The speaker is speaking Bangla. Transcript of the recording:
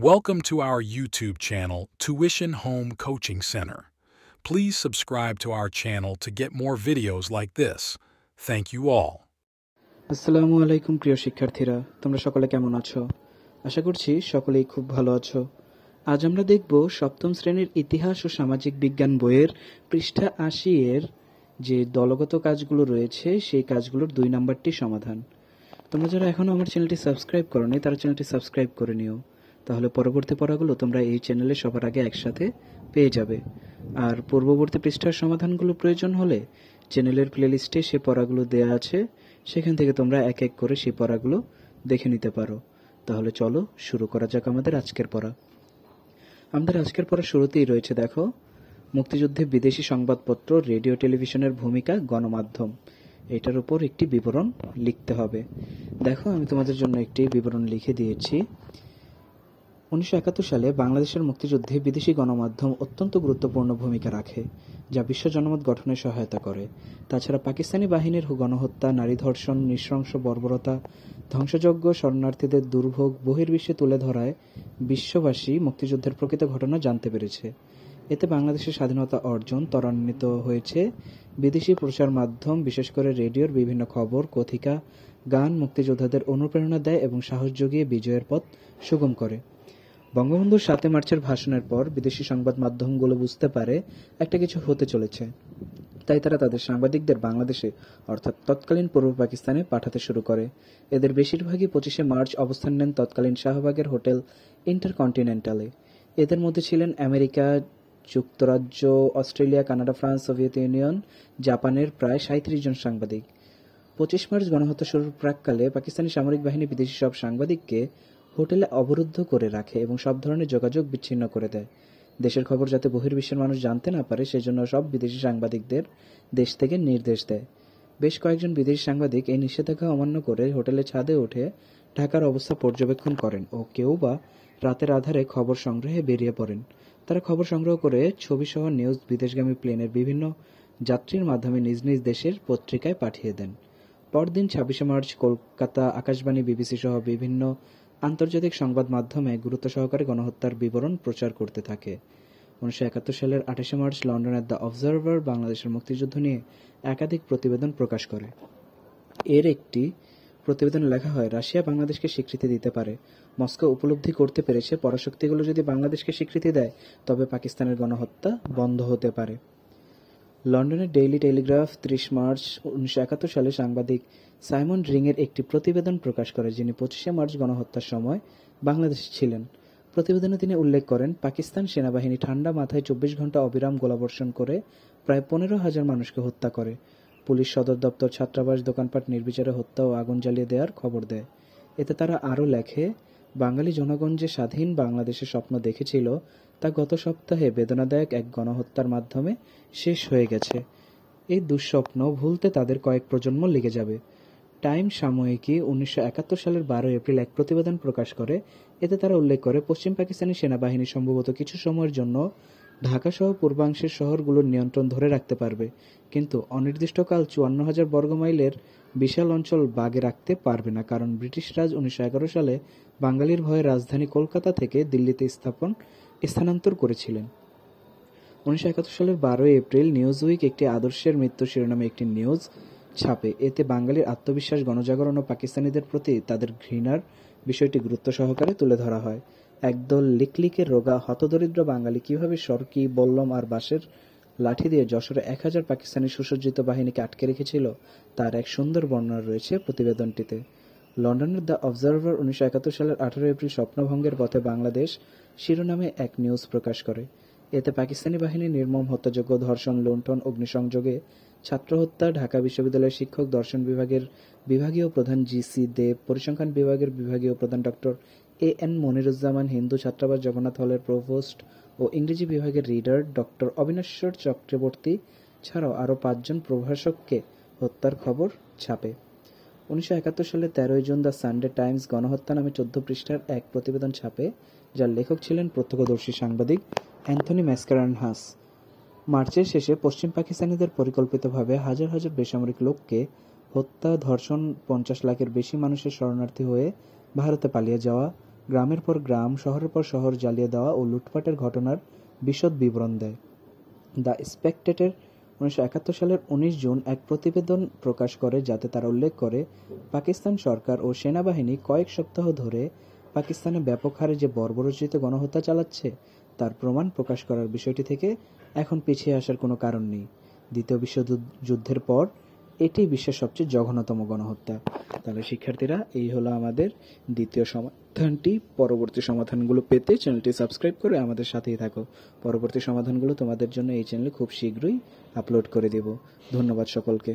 Welcome to our YouTube channel, Tuition Home Coaching Center. Please subscribe to our channel to get more videos like this. Thank you all. আসসালামু আলাইকুম প্রিয় শিক্ষার্থীরা, তোমরা সকলে কেমন আছো? আশা করছি সকলেই খুব ভালো আছো। আজ আমরা দেখব সপ্তম শ্রেণীর ইতিহাস ও সামাজিক বিজ্ঞান বইয়ের পৃষ্ঠা ৮০ এর যে দলগত কাজগুলো রয়েছে সেই কাজগুলোর ২ নম্বরটি সমাধান। তোমরা যারা এখনো আমার চ্যানেলটি সাবস্ক্রাইব করোনি তারা চ্যানেলটি সাবস্ক্রাইব করে নিও, তাহলে পরবর্তী পড়াগুলো তোমরা এই চ্যানেলে সবার আগে একসাথে পেয়ে যাবে। আর পূর্ববর্তী পৃষ্ঠার সমাধানগুলো প্রয়োজন হলে চ্যানেলের প্লেলিস্টে সে পড়াগুলো দেয়া আছে, সেখান থেকে তোমরা এক এক করে সেই পড়াগুলো দেখে নিতে পারো। তাহলে চলো শুরু করা যাক আমাদের আজকের পড়া। আমাদের আজকের পড়া শুরুতেই রয়েছে দেখো, মুক্তিযুদ্ধে বিদেশি সংবাদপত্র, রেডিও টেলিভিশনের ভূমিকা, গণমাধ্যম। এটার উপর একটি বিবরণ লিখতে হবে। দেখো আমি তোমাদের জন্য একটি বিবরণ লিখে দিয়েছি। 1971 সালে বাংলাদেশের মুক্তিযুদ্ধে বিদেশি গণমাধ্যম অত্যন্ত গুরুত্বপূর্ণ ভূমিকা রাখে, যা বিশ্ব জনমত গঠনে সহায়তা করে। তাছাড়া পাকিস্তানি বাহিনীর গণহত্যা, নারী ধর্ষণ, নৃশংস বর্বরতা, ধ্বংসযজ্ঞ, শরণার্থীদের দুর্ভোগ বহির্বিশ্বে তুলে ধরায় বিশ্ববাসী মুক্তিযুদ্ধের প্রকৃত ঘটনা জানতে পেরেছে। এতে বাংলাদেশের স্বাধীনতা অর্জন ত্বরান্বিত হয়েছে। বিদেশি প্রচার মাধ্যম, বিশেষ করে রেডিওর বিভিন্ন খবর, কথিকা, গান মুক্তিযোদ্ধাদের অনুপ্রেরণা দেয় এবং সাহস জুগিয়ে বিজয়ের পথ সুগম করে। বঙ্গবন্ধুর ৭ মার্চের ভাষণের পর বিদেশি সংবাদ মাধ্যমগুলো বুঝতে পারে একটা কিছু হতে চলেছে, তাই তারা তাদের সাংবাদিকদের বাংলাদেশে অর্থাৎ তৎকালীন পূর্ব পাকিস্তানে পাঠাতে শুরু করে। এদের বেশিরভাগই ২৫শে মার্চ অবস্থান নেন তৎকালীন শাহবাগের হোটেল ইন্টারকন্টিনেন্টালে। এদের মধ্যে ছিলেন আমেরিকা যুক্তরাজ্য, Australia, Canada, France, Soviet union, জাপানের প্রায় ৩৭ জন সাংবাদিক। ২৫ মার্চ গণহত্যা শুরুর প্রাক্কালে পাকিস্তানি সামরিক বাহিনী বিদেশি সব সাংবাদিককে হোটেলে অবরুদ্ধ করে রাখে এবং সব ধরনের যোগাযোগ বিচ্ছিন্ন করে দেয়। দেশের খবর যাতে বহির্বিশ্বের মানুষ জানতে না পারে সেজন্য সব বিদেশি সাংবাদিকদের দেশ থেকে নির্দেশ দেয়। বেশ কয়েকজন বিদেশি সাংবাদিক এই নিষেধাজ্ঞা অমান্য করে হোটেলের ছাদে উঠে ঢাকার অবস্থা পর্যবেক্ষণ করেন ও কেউ বা রাতের আধারে খবর সংগ্রহে বেরিয়ে পড়েন। তারা খবর সংগ্রহ করে ছবিসহ নিউজ বিদেশগামী প্লেনের বিভিন্ন যাত্রীর মাধ্যমে নিজ নিজ দেশের পত্রিকায় পাঠিয়ে দেন। পরদিন ২৬শে মার্চ কলকাতা আকাশবাণী, বিবিসি সহ বিভিন্ন আন্তর্জাতিক সংবাদ মাধ্যমে গুরুত্ব সহকারে গণহত্যার বিবরণ প্রচার করতে থাকে। ১৯৭১ সালের ২৮শে মার্চ লন্ডনের দ্য অবজারভার বাংলাদেশের মুক্তিযুদ্ধ নিয়ে একাধিক প্রতিবেদন প্রকাশ করে। এর একটি প্রতিবেদনে লেখা হয়, রাশিয়া বাংলাদেশকে স্বীকৃতি দিতে পারে। মস্কো উপলব্ধি করতে পেরেছে পরাশক্তিগুলো যদি বাংলাদেশকে স্বীকৃতি দেয় তবে পাকিস্তানের গণহত্যা বন্ধ হতে পারে। লন্ডনের ডেইলি টেলিগ্রাফ ৩০ মার্চ ১৯৭১ সালে সাংবাদিক সাইমন রিংয়ের একটি প্রতিবেদন প্রকাশ করে, যিনি ২৫শে মার্চ গণহত্যার সময় বাংলাদেশে ছিলেন। প্রতিবেদনে তিনি উল্লেখ করেন, পাকিস্তান সেনাবাহিনী ঠান্ডা মাথায় ২৪ ঘণ্টা অবিরাম গোলাবর্ষণ করে প্রায় ১৫,০০০ মানুষকে হত্যা করে। পুলিশ সদর দপ্তর, ছাত্রাবাস, দোকানপাট নির্বিচারে হত্যা ও আগুন জ্বালিয়ে দেওয়ার খবর দেয়। এতে তারা আরও লেখে, বাঙালি জনগণ যে স্বাধীন বাংলাদেশের স্বপ্ন দেখেছিল তা গত সপ্তাহে বেদনাদায়ক এক গণহত্যার মাধ্যমে শেষ হয়ে গেছে। এই দুঃস্বপ্ন ভুলতে তাদের কয়েক প্রজন্ম লেগে যাবে। টাইম সাময়িকী ১৯৭১ সালের ১২ এপ্রিল এক প্রতিবেদন প্রকাশ করে। এতে তারা উল্লেখ করে, পশ্চিম পাকিস্তানি সেনাবাহিনী সম্ভবত কিছু সময়ের জন্য ঢাকাসহ পূর্বাংশের শহরগুলোর নিয়ন্ত্রণ ধরে রাখতে পারবে, কিন্তু অনির্দিষ্টকাল ৫৪,০০০ বর্গমাইলের বিশাল অঞ্চল বাগে রাখতে পারবে না, কারণ ব্রিটিশ রাজ ১৯১১ সালে বাঙালির ভয়ে রাজধানী কলকাতা থেকে দিল্লিতে স্থানান্তর করেছিলেন। ১৯৭১ সালের ১২ এপ্রিল নিউজউইক একটি আদর্শের মৃত্যু শিরোনামে একটি নিউজ ছাপে। এতে বাঙালির আত্মবিশ্বাস, গণজাগরণ ও পাকিস্তানিদের প্রতি তাদের ঘৃণার বিষয়টি গুরুত্ব সহকারে তুলে ধরা হয়। একদল লিকলিকে রোগা হতদরিদ্র বাঙালি কিভাবে সরকি, বল্লম আর বাঁশের লাঠি দিয়ে যশোরে ১,০০০ পাকিস্তানি সুসজ্জিত বাহিনীকে আটকে রেখেছিল তার এক সুন্দর বর্ণনা রয়েছে প্রতিবেদনটিতে। লন্ডনের দ্য অবজারভার ১৯৭১ সালের ১৮ এপ্রিল স্বপ্নভঙ্গের পথে বাংলাদেশ শিরোনামে এক নিউজ প্রকাশ করে। এতে পাকিস্তানি বাহিনীর নির্মম হত্যাযোগ্য, ধর্ষণ, লুণ্ঠন, অগ্নিসংযোগে ছাত্র হত্যা, ঢাকা বিশ্ববিদ্যালয়ের শিক্ষক, দর্শন বিভাগের বিভাগীয় প্রধান জি.সি. দেব, পরিসংখ্যান বিভাগের বিভাগীয় প্রধান ডক্টর এ.এন. মনিরুজ্জামান, হিন্দু ছাত্রাবাস জগন্নাথ হলের প্রভোস্ট ও ইংরেজি বিভাগের রিডার ডক্টর অবিনশ্বর চক্রবর্তী ছাড়াও আরও ৫ জন প্রভাষককে হত্যার খবর ছাপে। ১৯৭১ সালের ১৩ জুন দ্য সানডে টাইমস গণহত্যা নামে ১৪ পৃষ্ঠার এক প্রতিবেদন ছাপে, যার লেখক ছিলেন প্রত্যক্ষদর্শী সাংবাদিক অ্যান্থনি ম্যাসকারানহাস। মার্চের শেষে পশ্চিম পাকিস্তানিদের পরিকল্পিতভাবে হাজার হাজার বেসামরিক লোককে হত্যা, ধর্ষণ, ৫০ লাখের বেশি মানুষের শরণার্থী হয়ে ভারতে পালিয়ে যাওয়া, গ্রামের পর গ্রাম, শহরের পর শহর জ্বালিয়ে দেওয়া ও লুটপাটের ঘটনার বিশদ বিবরণ দেয়। দ্য স্পেকটেটর 1971 সালের 19 জুন এক প্রতিবেদন প্রকাশ করে, যাতে তারা উল্লেখ করে পাকিস্তান সরকার ও সেনাবাহিনী কয়েক সপ্তাহ ধরে পাকিস্তানে ব্যাপক হারে যে বর্বরোচিত গণহত্যা চালাচ্ছে তার প্রমাণ প্রকাশ করার বিষয়টি থেকে এখন পিছিয়ে আসার কোনো কারণ নেই। দ্বিতীয় বিশ্বযুদ্ধের পর এটি বিশ্বের সবচেয়ে জঘন্যতম গণহত্যা। তাহলে শিক্ষার্থীরা, এই হলো আমাদের দ্বিতীয় সমাধানটি। পরবর্তী সমাধানগুলো পেতে চ্যানেলটি সাবস্ক্রাইব করে আমাদের সাথেই থাকো। পরবর্তী সমাধানগুলো তোমাদের জন্য এই চ্যানেলে খুব শীঘ্রই আপলোড করে দেব। ধন্যবাদ সকলকে।